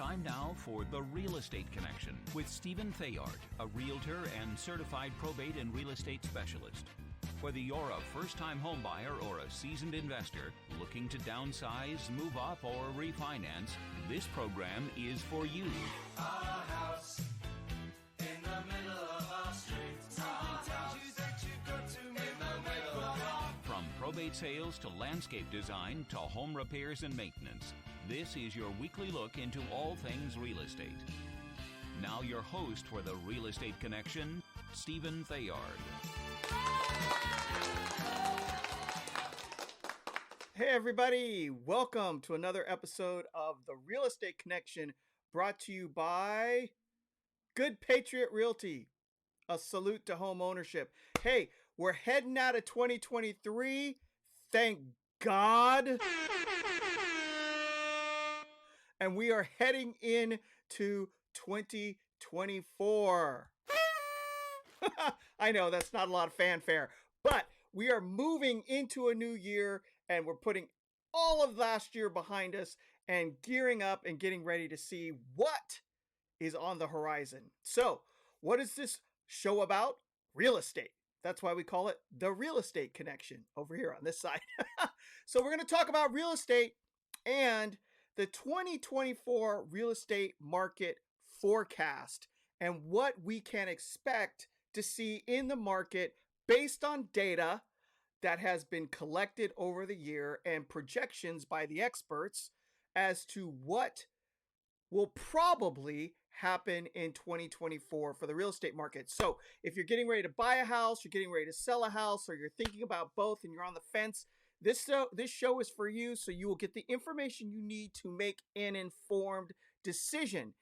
Time now for The Real Estate Connection with Stephen Theard, a realtor and certified probate and real estate specialist. Whether you're a first-time homebuyer or a seasoned investor looking to downsize, move up, or refinance, this program is for you. A house in the middle of our street. From probate sales to landscape design to home repairs and maintenance, this is your weekly look into all things real estate. Now your host for The Real Estate Connection, Stephen Theard. Hey everybody, welcome to another episode of The Real Estate Connection, brought to you by Good Patriot Realty. A salute to home ownership. Hey, we're heading out of 2023. Thank God. And we are heading into 2024. I know that's not a lot of fanfare, but we are moving into a new year and we're putting all of last year behind us and gearing up and getting ready to see what is on the horizon. So, what is this show about? Real estate. That's why we call it The Real Estate Connection over here on this side. So we're going to talk about real estate and the 2024 real estate market forecast and what we can expect to see in the market based on data that has been collected over the year and projections by the experts as to what will probably happen in 2024 for the real estate market. So if you're getting ready to buy a house, you're getting ready to sell a house, or you're thinking about both and you're on the fence, this show is for you, so you will get the information you need to make an informed decision.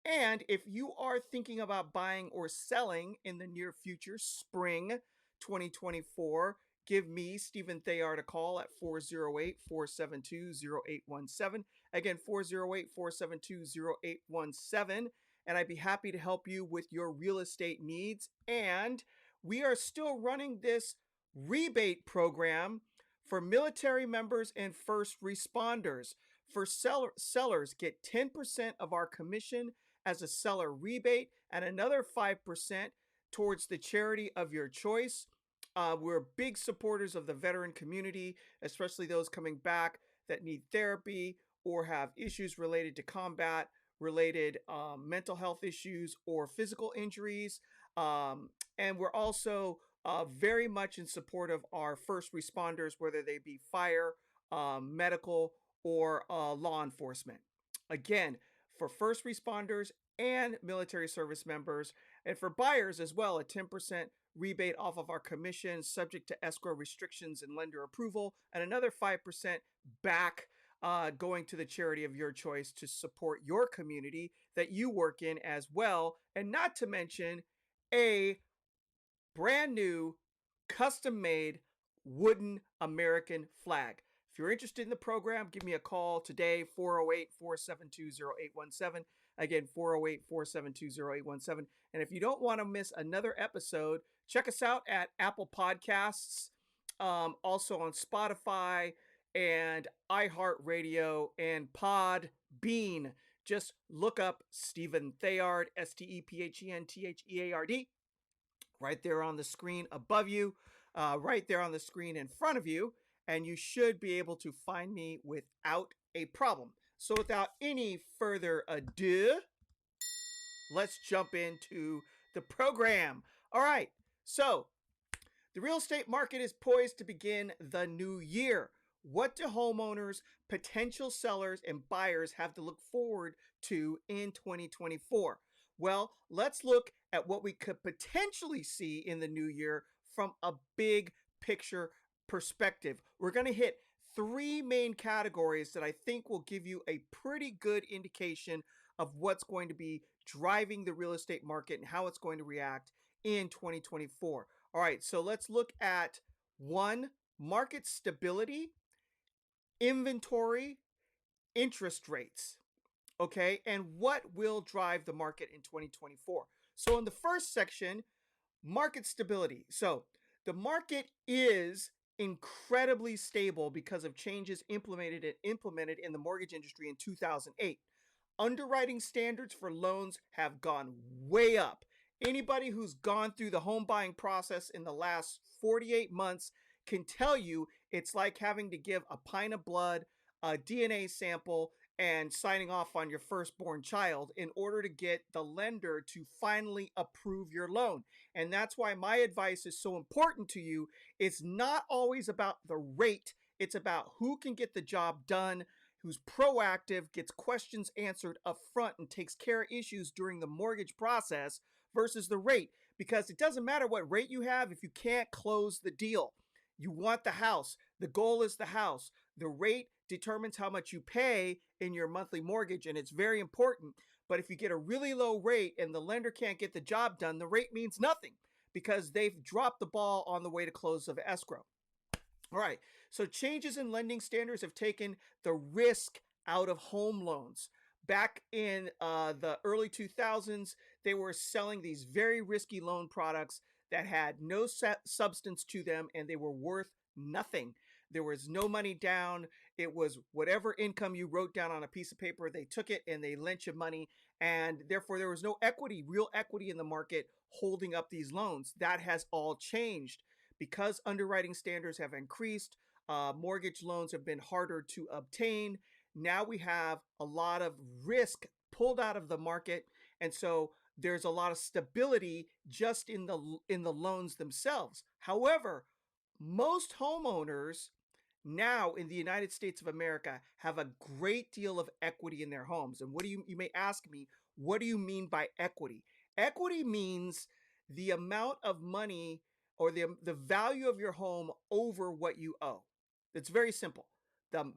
And if you are thinking about buying or selling in the near future, spring 2024, give me, Stephen Theard, a call at 408-472-0817. Again, 408-472-0817. And I'd be happy to help you with your real estate needs. And we are still running this rebate program for military members and first responders. For sellers, get 10% of our commission as a seller rebate and another 5% towards the charity of your choice. We're big supporters of the veteran community, especially those coming back that need therapy or have issues related to combat, related mental health issues or physical injuries. And we're also very much in support of our first responders, whether they be fire, medical, or law enforcement. Again, for first responders and military service members, and for buyers as well, a 10% rebate off of our commission, subject to escrow restrictions and lender approval, and another 5% back going to the charity of your choice to support your community that you work in as well. And not to mention a brand new custom-made wooden American flag. If you're interested in the program, give me a call today, 408-472-0817. Again, 408-472-0817. And if you don't want to miss another episode, check us out at Apple Podcasts, also on Spotify and iHeartRadio and Podbean. Just look up Stephen Theard, StephenTheard, right there on the screen above you, right there on the screen in front of you, and you should be able to find me without a problem. So without any further ado, let's jump into the program. All right, so the real estate market is poised to begin the new year. What do homeowners, potential sellers, and buyers have to look forward to in 2024? Well, let's look at what we could potentially see in the new year from a big picture perspective. We're going to hit three main categories that I think will give you a pretty good indication of what's going to be driving the real estate market and how it's going to react in 2024. All right, so let's look at one, market stability, inventory, interest rates, okay, and what will drive the market in 2024. So in the first section, market stability. So the market is incredibly stable because of changes implemented in the mortgage industry in 2008. underwriting standards for loans have gone way up. Anybody who's gone through the home buying process in the last 48 months can tell you it's like having to give a pint of blood, a DNA sample, and signing off on your firstborn child in order to get the lender to finally approve your loan. And that's why my advice is so important to you. It's not always about the rate, it's about who can get the job done, who's proactive, gets questions answered up front, and takes care of issues during the mortgage process versus the rate. Because it doesn't matter what rate you have if you can't close the deal. You want the house. The goal is the house. The rate determines how much you pay in your monthly mortgage, and it's very important. But if you get a really low rate and the lender can't get the job done, the rate means nothing because they've dropped the ball on the way to close of escrow. All right, so changes in lending standards have taken the risk out of home loans. Back in the early 2000s, they were selling these very risky loan products that had no substance to them, and they were worth nothing. There was no money down. It was whatever income you wrote down on a piece of paper, they took it and they lent you money, and therefore there was no equity, real equity in the market holding up these loans. That has all changed. Because underwriting standards have increased, mortgage loans have been harder to obtain. Now we have a lot of risk pulled out of the market, and so there's a lot of stability just in the loans themselves. However, most homeowners now in the United States of America have a great deal of equity in their homes. And you may ask me, what do you mean by equity? Equity means the amount of money or the value of your home over what you owe. It's very simple. The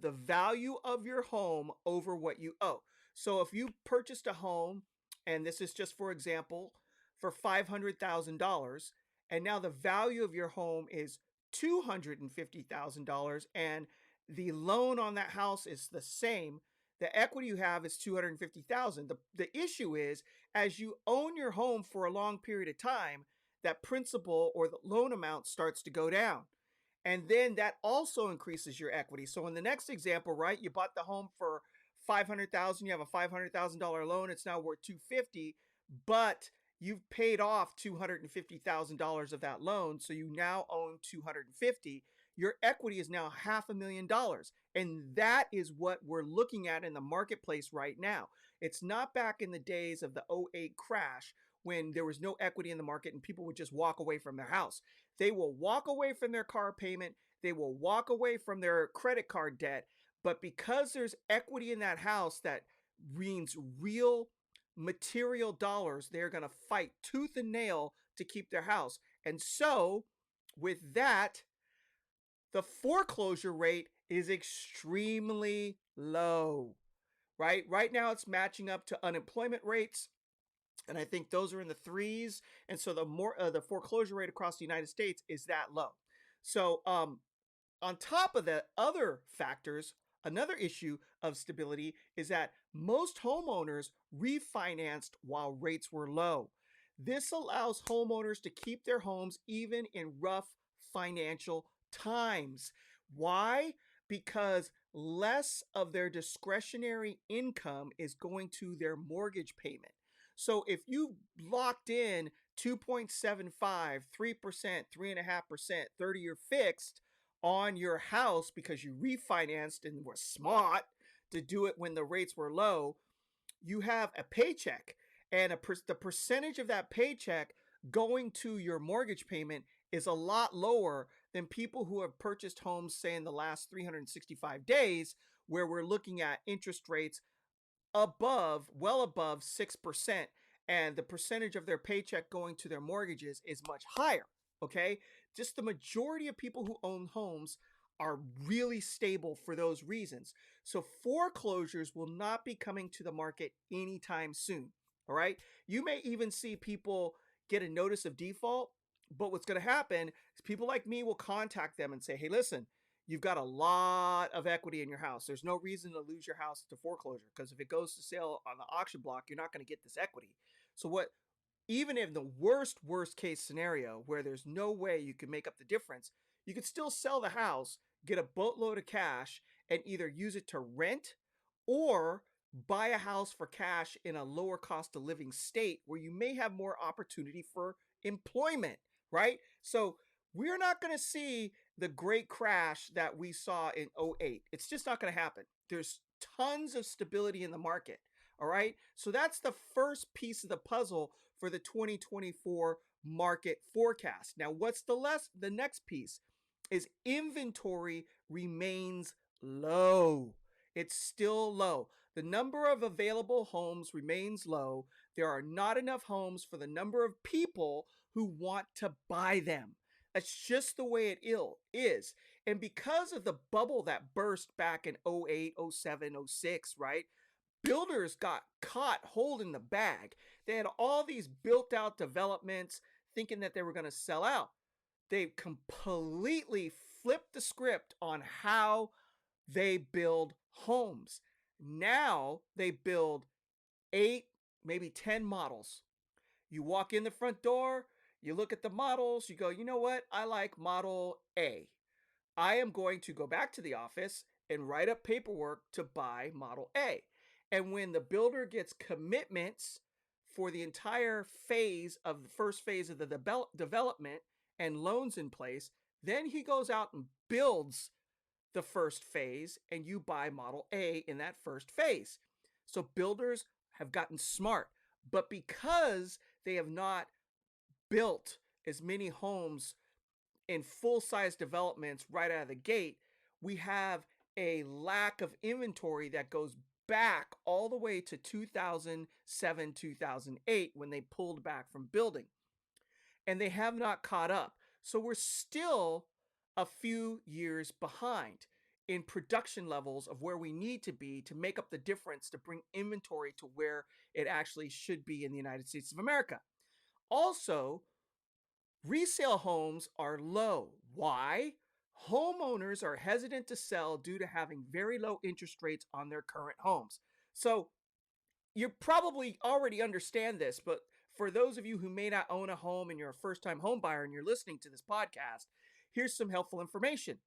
value of your home over what you owe. So if you purchased a home, and this is just for example, for $500,000, and now the value of your home is $250,000, and the loan on that house is the same, the equity you have is $250,000. The issue is, as you own your home for a long period of time, that principal or the loan amount starts to go down. And then that also increases your equity. So in the next example, right, you bought the home for $500,000, you have a $500,000 loan, it's now worth $250,000, but you've paid off $250,000 of that loan, so you now own $250,000. Your equity is now $500,000. And that is what we're looking at in the marketplace right now. It's not back in the days of the '08 crash when there was no equity in the market and people would just walk away from their house. They will walk away from their car payment. They will walk away from their credit card debt. But because there's equity in that house that means real material dollars, they're going to fight tooth and nail to keep their house. And so with that, the foreclosure rate is extremely low, right? Right now it's matching up to unemployment rates. And I think those are in the threes. And so the foreclosure rate across the United States is that low. So on top of the other factors, another issue of stability is that most homeowners refinanced while rates were low. This allows homeowners to keep their homes even in rough financial times. Why? Because less of their discretionary income is going to their mortgage payment. So if you locked in 2.75, 3%, 3.5%, 30-year fixed on your house because you refinanced and were smart to do it when the rates were low, you have a paycheck, and the percentage of that paycheck going to your mortgage payment is a lot lower than people who have purchased homes, say, in the last 365 days, where we're looking at interest rates well above 6%, and the percentage of their paycheck going to their mortgages is much higher. Okay, just the majority of people who own homes are really stable for those reasons. So foreclosures will not be coming to the market anytime soon. All right, you may even see people get a notice of default, but what's going to happen is people like me will contact them and say, hey, listen, you've got a lot of equity in your house. There's no reason to lose your house to foreclosure, because if it goes to sale on the auction block, you're not going to get this equity. So even in the worst case scenario where there's no way you can make up the difference, you could still sell the house, get a boatload of cash, and either use it to rent or buy a house for cash in a lower cost of living state where you may have more opportunity for employment, right? So we're not going to see the great crash that we saw in '08. It's just not going to happen. There's tons of stability in the market. All right. So that's the first piece of the puzzle for the 2024 market forecast. Now, what's the next piece is inventory remains low. It's still low. The number of available homes remains low. There are not enough homes for the number of people who want to buy them. That's just the way it is. And because of the bubble that burst back in '08, '07, '06, right? Builders got caught holding the bag. They had all these built out developments thinking that they were going to sell out. They completely flipped the script on how they build homes. Now they build 8, maybe 10 models. You walk in the front door, you look at the models, you go, you know what? I like model A. I am going to go back to the office and write up paperwork to buy model A. And when the builder gets commitments for the entire phase of the first phase of the development and loans in place, then he goes out and builds the first phase and you buy model A in that first phase. So builders have gotten smart, but because they have not built as many homes in full-size developments right out of the gate, we have a lack of inventory that goes back all the way to 2007, 2008 when they pulled back from building. And they have not caught up. So we're still a few years behind in production levels of where we need to be to make up the difference to bring inventory to where it actually should be in the United States of America. Also, resale homes are low. Why? Homeowners are hesitant to sell due to having very low interest rates on their current homes. So you probably already understand this, but for those of you who may not own a home and you're a first-time home buyer and you're listening to this podcast, here's some helpful information.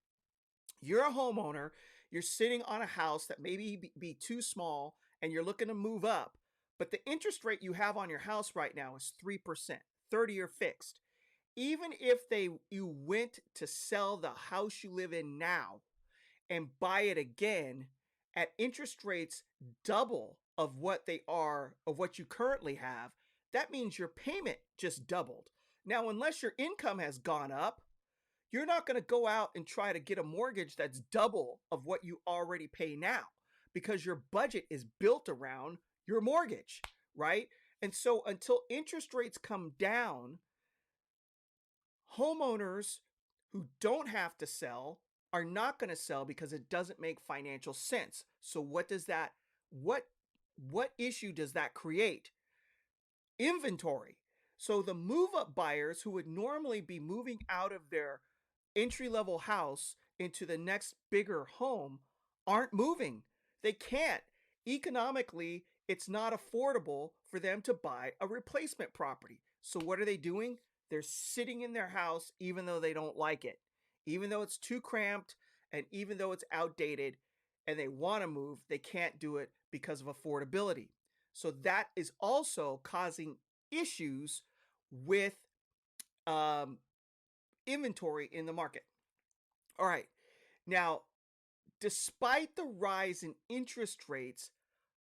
You're a homeowner, you're sitting on a house that maybe be too small and you're looking to move up, but the interest rate you have on your house right now is 3%, 30-year fixed. Even if you went to sell the house you live in now and buy it again at interest rates double of what they are of what you currently have, that means your payment just doubled. Now, unless your income has gone up, you're not going to go out and try to get a mortgage that's double of what you already pay now because your budget is built around your mortgage, right? And so until interest rates come down, homeowners who don't have to sell are not going to sell because it doesn't make financial sense. So what issue does that create? Inventory. So the move-up buyers who would normally be moving out of their entry-level house into the next bigger home aren't moving. They can't. Economically, it's not affordable for them to buy a replacement property. So what are they doing? They're sitting in their house even though they don't like it, even though it's too cramped and even though it's outdated and they want to move, they can't do it because of affordability. So that is also causing issues with inventory in the market. All right. Now, despite the rise in interest rates,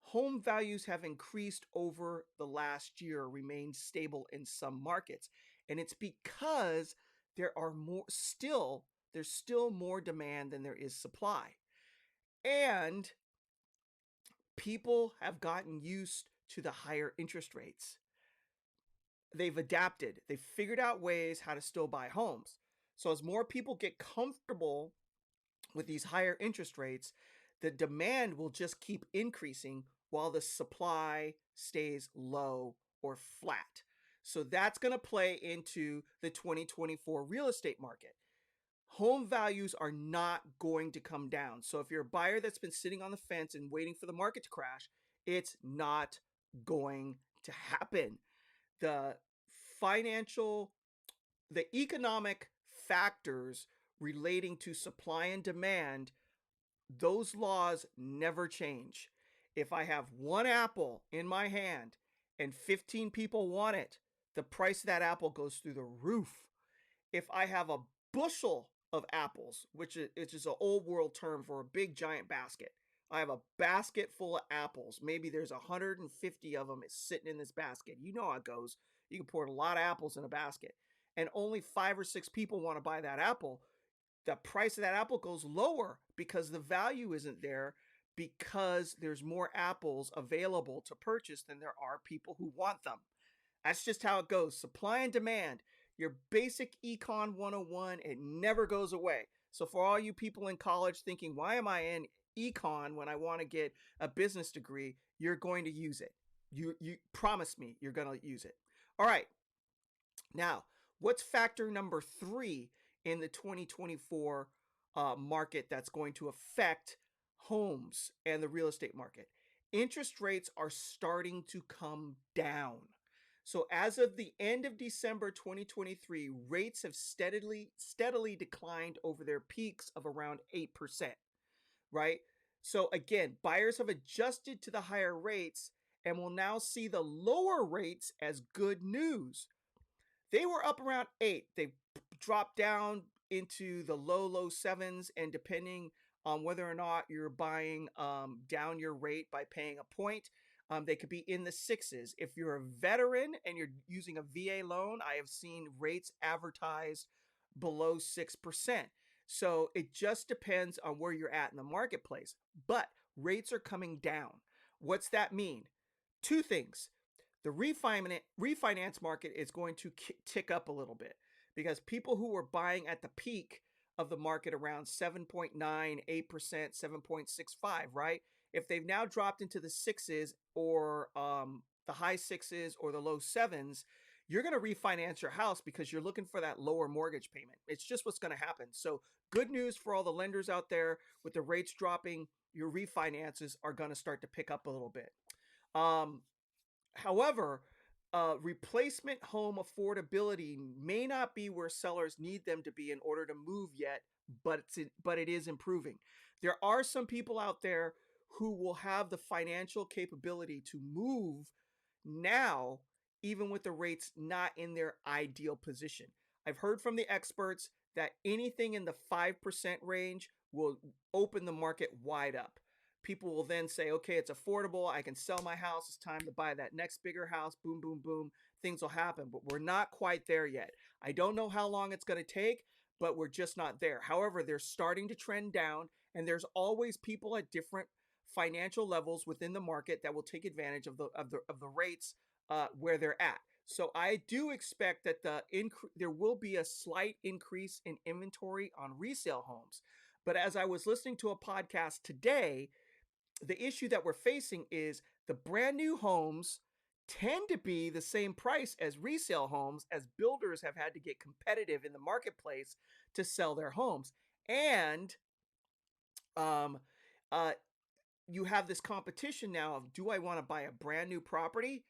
home values have increased over the last year, remained stable in some markets. And it's because there's still more demand than there is supply. And people have gotten used to the higher interest rates. They've adapted. They've figured out ways how to still buy homes. So as more people get comfortable with these higher interest rates, the demand will just keep increasing while the supply stays low or flat. So that's going to play into the 2024 real estate market. Home values are not going to come down. So if you're a buyer that's been sitting on the fence and waiting for the market to crash, it's not going to happen. The economic factors relating to supply and demand, those laws never change. If I have one apple in my hand and 15 people want it, the price of that apple goes through the roof. If I have a bushel of apples, which is an old world term for a big giant basket, I have a basket full of apples. Maybe there's 150 of them sitting in this basket. You know how it goes. You can pour a lot of apples in a basket, and only 5 or 6 people want to buy that apple. The price of that apple goes lower because the value isn't there, because there's more apples available to purchase than there are people who want them. That's just how it goes. Supply and demand. Your basic Econ 101, it never goes away. So for all you people in college thinking, why am I in econ when I want to get a business degree? You're going to use it. You promise me you're going to use it. All right. Now, what's factor number 3 in the 2024 market that's going to affect homes and the real estate market? Interest rates are starting to come down. So as of the end of December 2023, rates have steadily declined over their peaks of around 8%, right? So again, buyers have adjusted to the higher rates and will now see the lower rates as good news. They were up around 8. They dropped down into the low sevens, and depending on whether or not you're buying down your rate by paying a point, they could be in the 6s. If you're a veteran and you're using a VA loan, I have seen rates advertised below 6%. So it just depends on where you're at in the marketplace. But rates are coming down. What's that mean? 2 things. The refinance market is going to tick up a little bit, because people who were buying at the peak of the market around 7.9, 8%, 7.65, right? If they've now dropped into the 6s or the high 6s or the low 7s, you're going to refinance your house because you're looking for that lower mortgage payment. It's just what's going to happen. So good news for all the lenders out there. With the rates dropping, your refinances are going to start to pick up a little bit. However, replacement home affordability may not be where sellers need them to be in order to move yet, but it is improving. There are some people out there who will have the financial capability to move now, even with the rates not in their ideal position. I've heard from the experts that anything in the 5% range will open the market wide up. People will then say, okay, it's affordable. I can sell my house. It's time to buy that next bigger house. Boom, boom, boom. Things will happen, but we're not quite there yet. I don't know how long it's going to take, but we're just not there. However, they're starting to trend down, and there's always people at different financial levels within the market that will take advantage of the rates where they're at. So I do expect that there will be a slight increase in inventory on resale homes. But as I was listening to a podcast today, the issue that we're facing is the brand new homes tend to be the same price as resale homes, as builders have had to get competitive in the marketplace to sell their homes. And you have this competition now of, do I want to buy a brand new property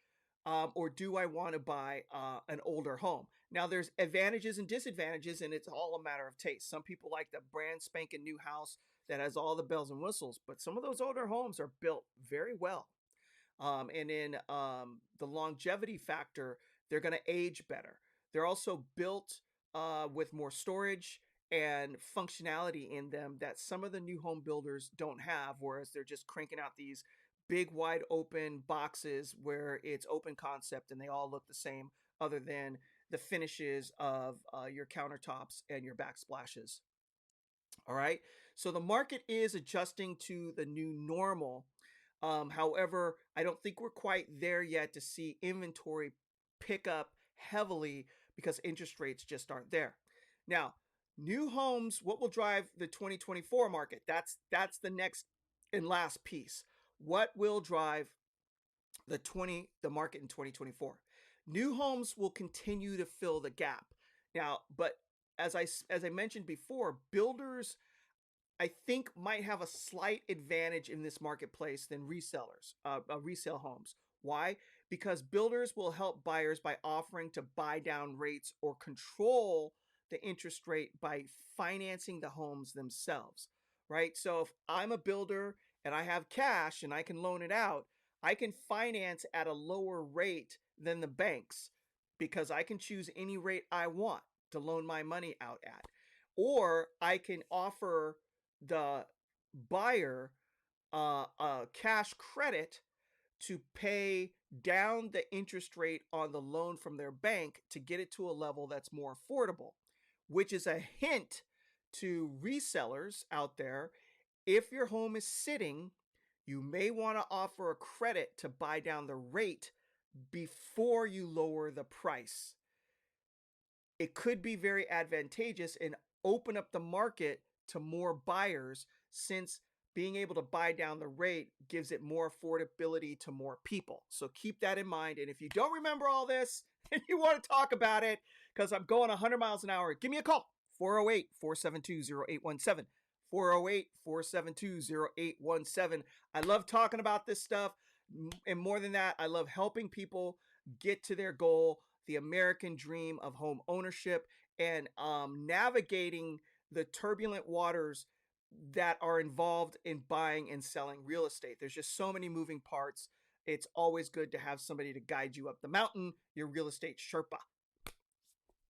or do I want to buy an older home? Now, there's advantages and disadvantages, and it's all a matter of taste. Some people like the brand spanking new house that has all the bells and whistles, but some of those older homes are built very well. And in the longevity factor, they're going to age better. They're also built with more storage and functionality in them that some of the new home builders don't have, whereas they're just cranking out these big wide open boxes where it's open concept and they all look the same, other than the finishes of your countertops and your backsplashes. All right. So the market is adjusting to the new normal. However, I don't think we're quite there yet to see inventory pick up heavily because interest rates just aren't there. Now, new homes, what will drive the 2024 market? That's the next and last piece. What will drive the market in 2024? New homes will continue to fill the gap. Now, but as I mentioned before, builders, I think, might have a slight advantage in this marketplace than resellers, resale homes. Why? Because builders will help buyers by offering to buy down rates or control the interest rate by financing the homes themselves, right? So if I'm a builder and I have cash and I can loan it out, I can finance at a lower rate than the banks because I can choose any rate I want to loan my money out at. Or I can offer the buyer a cash credit to pay down the interest rate on the loan from their bank to get it to a level that's more affordable, which is a hint to resellers out there. If your home is sitting, you may want to offer a credit to buy down the rate before you lower the price. It could be very advantageous and open up the market to more buyers, since being able to buy down the rate gives it more affordability to more people. So keep that in mind. And if you don't remember all this and you want to talk about it, because I'm going 100 miles an hour, give me a call. 408-472-0817. 408-472-0817. I love talking about this stuff. And more than that, I love helping people get to their goal, the American dream of home ownership, and navigating the turbulent waters that are involved in buying and selling real estate. There's just so many moving parts. It's always good to have somebody to guide you up the mountain, your real estate Sherpa.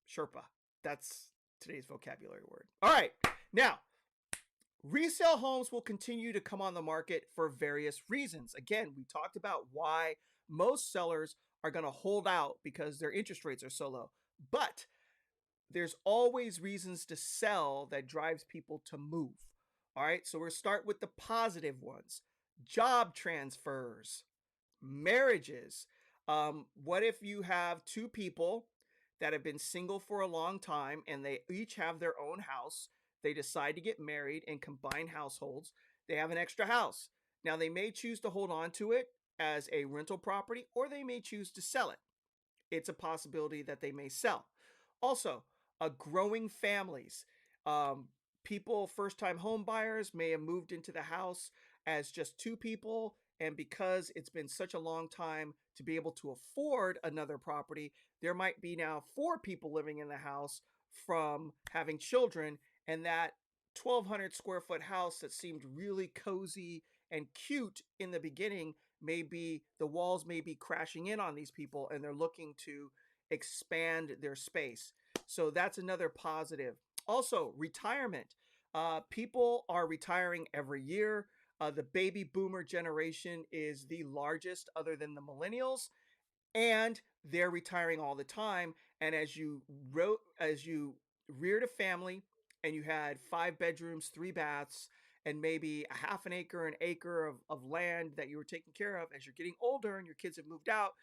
Sherpa. That's today's vocabulary word. All right. Now, resale homes will continue to come on the market for various reasons. Again, we talked about why most sellers are going to hold out because their interest rates are so low. But there's always reasons to sell that drives people to move. All right, so we'll start with the positive ones. Job transfers, marriages. What if you have two people that have been single for a long time and they each have their own house? They decide to get married and combine households. They have an extra house. Now, they may choose to hold on to it as a rental property, or they may choose to sell it. It's a possibility that they may sell. Also, growing families. People, first-time home buyers, may have moved into the house as just two people, and because it's been such a long time to be able to afford another property, there might be now four people living in the house from having children, and that 1,200 square foot house that seemed really cozy and cute in the beginning, maybe the walls may be crashing in on these people and they're looking to expand their space. So that's another positive. Also, retirement. People are retiring every year. The baby boomer generation is the largest other than the millennials, and they're retiring all the time. And as you reared a family and you had 5 bedrooms, 3 baths, and maybe a half an acre of land that you were taking care of, as you're getting older and your kids have moved out,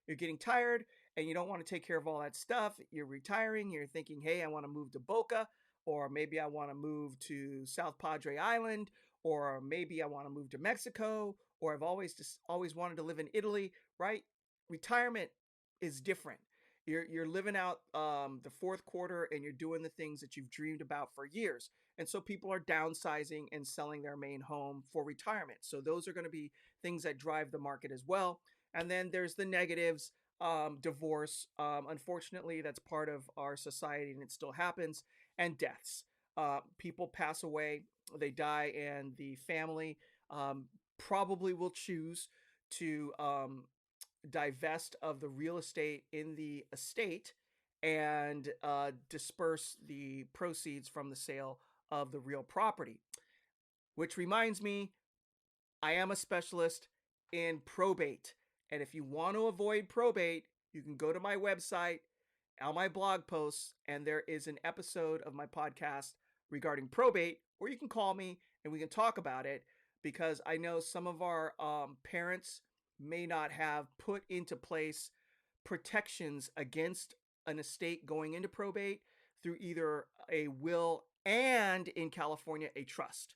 you're getting tired and you don't want to take care of all that stuff. You're retiring. You're thinking, hey, I want to move to Boca, or maybe I want to move to South Padre Island, or maybe I want to move to Mexico, or I've always wanted to live in Italy, right? Retirement is different. You're living out the fourth quarter and you're doing the things that you've dreamed about for years. And so people are downsizing and selling their main home for retirement. So those are going to be things that drive the market as well. And then there's the negatives. Divorce. Unfortunately, that's part of our society and it still happens. And deaths. People pass away, they die, and the family probably will choose to divest of the real estate in the estate and disperse the proceeds from the sale of the real property. Which reminds me, I am a specialist in probate. And if you want to avoid probate, you can go to my website, on my blog posts, and there is an episode of my podcast regarding probate, or you can call me and we can talk about it, because I know some of our parents may not have put into place protections against an estate going into probate through either a will and, in California, a trust.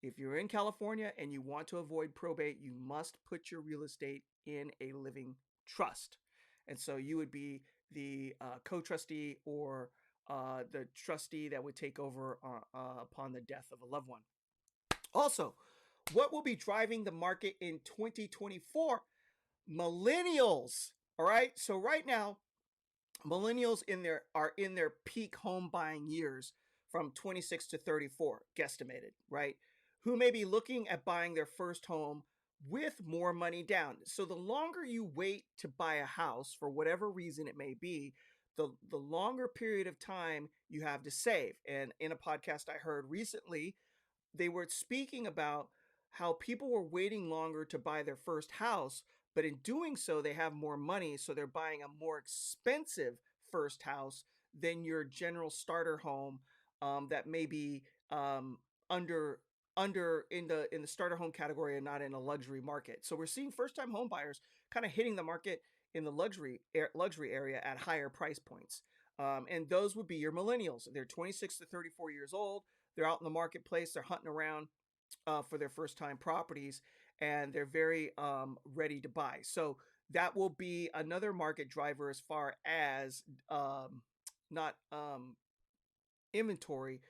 If you're in California and you want to avoid probate, you must put your real estate in a living trust. And so you would be the co-trustee or the trustee that would take over upon the death of a loved one. Also, what will be driving the market in 2024? Millennials. All right. So right now, millennials are in their peak home buying years from 26 to 34, guesstimated, right? who may be looking at buying their first home with more money down. So the longer you wait to buy a house, for whatever reason it may be, the longer period of time you have to save. And in a podcast I heard recently, they were speaking about how people were waiting longer to buy their first house, but in doing so, they have more money, so they're buying a more expensive first house than your general starter home that may be under in the starter home category and not in a luxury market. So we're seeing first time home buyers kind of hitting the market in the luxury area at higher price points. And those would be your millennials. They're 26 to 34 years old. They're out in the marketplace. They're hunting around for their first time properties, and they're very ready to buy. So that will be another market driver as far as not inventory,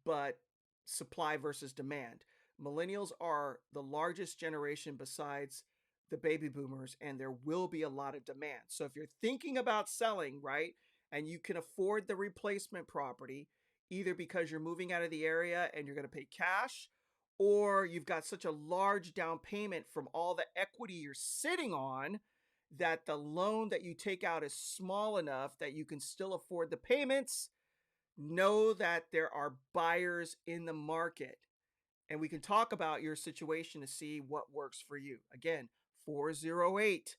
but supply versus demand. Millennials are the largest generation besides the baby boomers, and there will be a lot of demand. So if you're thinking about selling, right, and you can afford the replacement property, either because you're moving out of the area and you're going to pay cash, or you've got such a large down payment from all the equity you're sitting on that the loan that you take out is small enough that you can still afford the payments, know that there are buyers in the market. And we can talk about your situation to see what works for you. Again, 408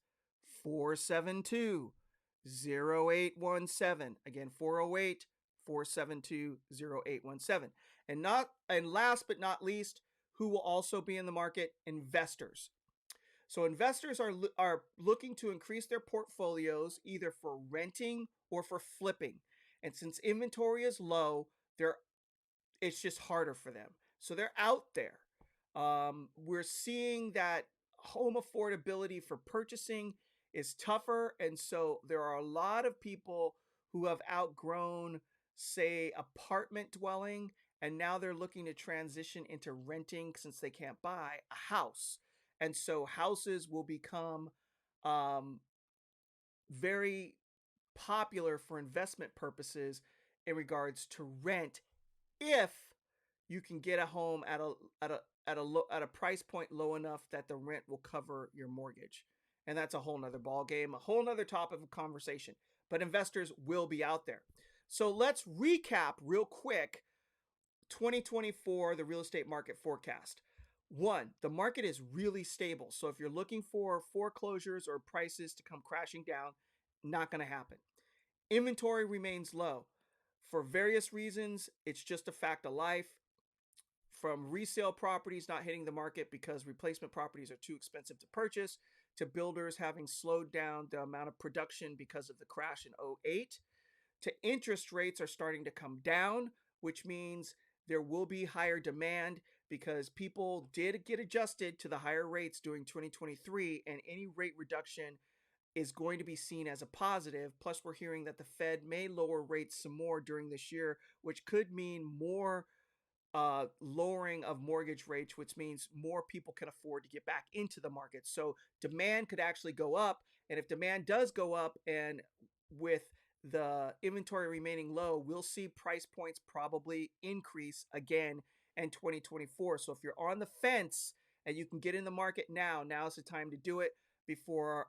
472 0817. Again, 408 472 0817. And last but not least, who will also be in the market? Investors. So investors are looking to increase their portfolios either for renting or for flipping. And since inventory is low, it's just harder for them. So they're out there. We're seeing that home affordability for purchasing is tougher. And so there are a lot of people who have outgrown, say, apartment dwelling, and now they're looking to transition into renting since they can't buy a house. And so houses will become very popular for investment purposes in regards to rent if you can get a home at a price point low enough that the rent will cover your mortgage. And that's a whole nother ball game, a whole nother topic of conversation. But investors will be out there. So let's recap real quick 2024, the real estate market forecast. One, the market is really stable. So if you're looking for foreclosures or prices to come crashing down, not going to happen. Inventory remains low. For various reasons, it's just a fact of life. From resale properties not hitting the market because replacement properties are too expensive to purchase, to builders having slowed down the amount of production because of the crash in '08, to interest rates are starting to come down, which means there will be higher demand because people did get adjusted to the higher rates during 2023, and any rate reduction is going to be seen as a positive. Plus, we're hearing that the Fed may lower rates some more during this year, which could mean more lowering of mortgage rates, which means more people can afford to get back into the market. So demand could actually go up. And if demand does go up, and with the inventory remaining low, we'll see price points probably increase again in 2024. So if you're on the fence and you can get in the market now, now's the time to do it before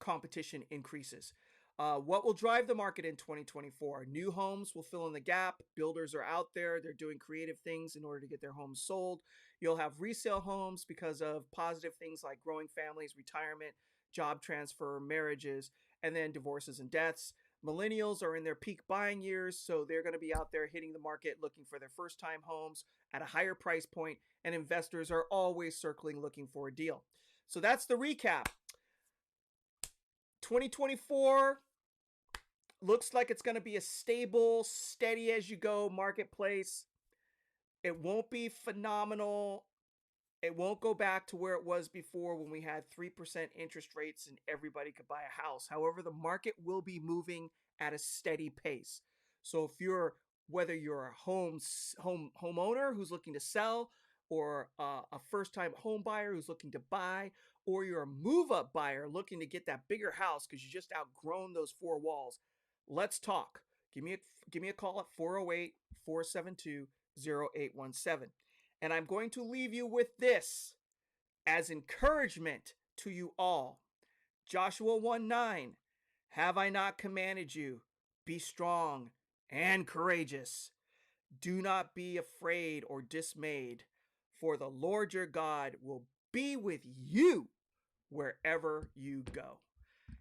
competition increases. What will drive the market in 2024? New homes will fill in the gap. Builders are out there. They're doing creative things in order to get their homes sold. You'll have resale homes because of positive things like growing families, retirement, job transfer, marriages, and then divorces and deaths. Millennials are in their peak buying years, so they're going to be out there hitting the market looking for their first time homes at a higher price point, and investors are always circling looking for a deal. So that's the recap. 2024 looks like it's going to be a stable, steady as you go marketplace. It won't be phenomenal. It won't go back to where it was before when we had 3% interest rates and everybody could buy a house. However, the market will be moving at a steady pace. So whether you're a homeowner who's looking to sell, or a first-time home buyer who's looking to buy, or you're a move-up buyer looking to get that bigger house because you just outgrown those four walls, let's talk. Give me a call at 408 472 0817. And I'm going to leave you with this as encouragement to you all. Joshua 1:9, have I not commanded you? Be strong and courageous. Do not be afraid or dismayed, for the Lord your God will be with you wherever you go.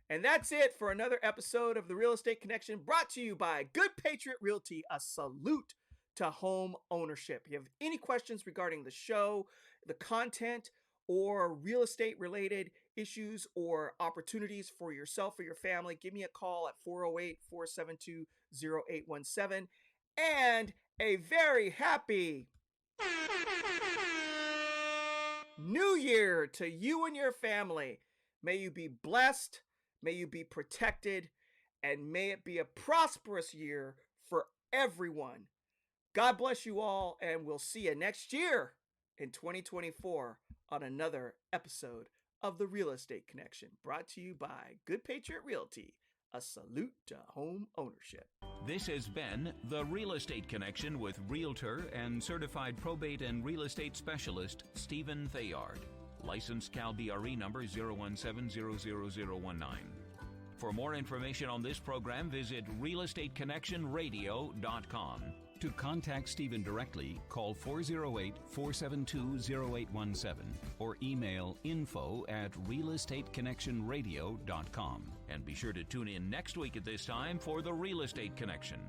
And that's it for another episode of the Real Estate Connection, brought to you by Good Patriot Realty. A salute to home ownership. If you have any questions regarding the show, the content, or real estate related issues or opportunities for yourself or your family, give me a call at 408-472-0817. And a very happy New Year to you and your family. May you be blessed, may you be protected, and may it be a prosperous year for everyone. God bless you all, and we'll see you next year in 2024 on another episode of The Real Estate Connection, brought to you by Good Patriot Realty. A salute to home ownership. This has been The Real Estate Connection with Realtor and Certified Probate and Real Estate Specialist Stephen Theard. License Cal BRE number 017000019. For more information on this program, visit realestateconnectionradio.com. To contact Stephen directly, call 408-472-0817 or email info@realestateconnectionradio.com. And be sure to tune in next week at this time for The Real Estate Connection.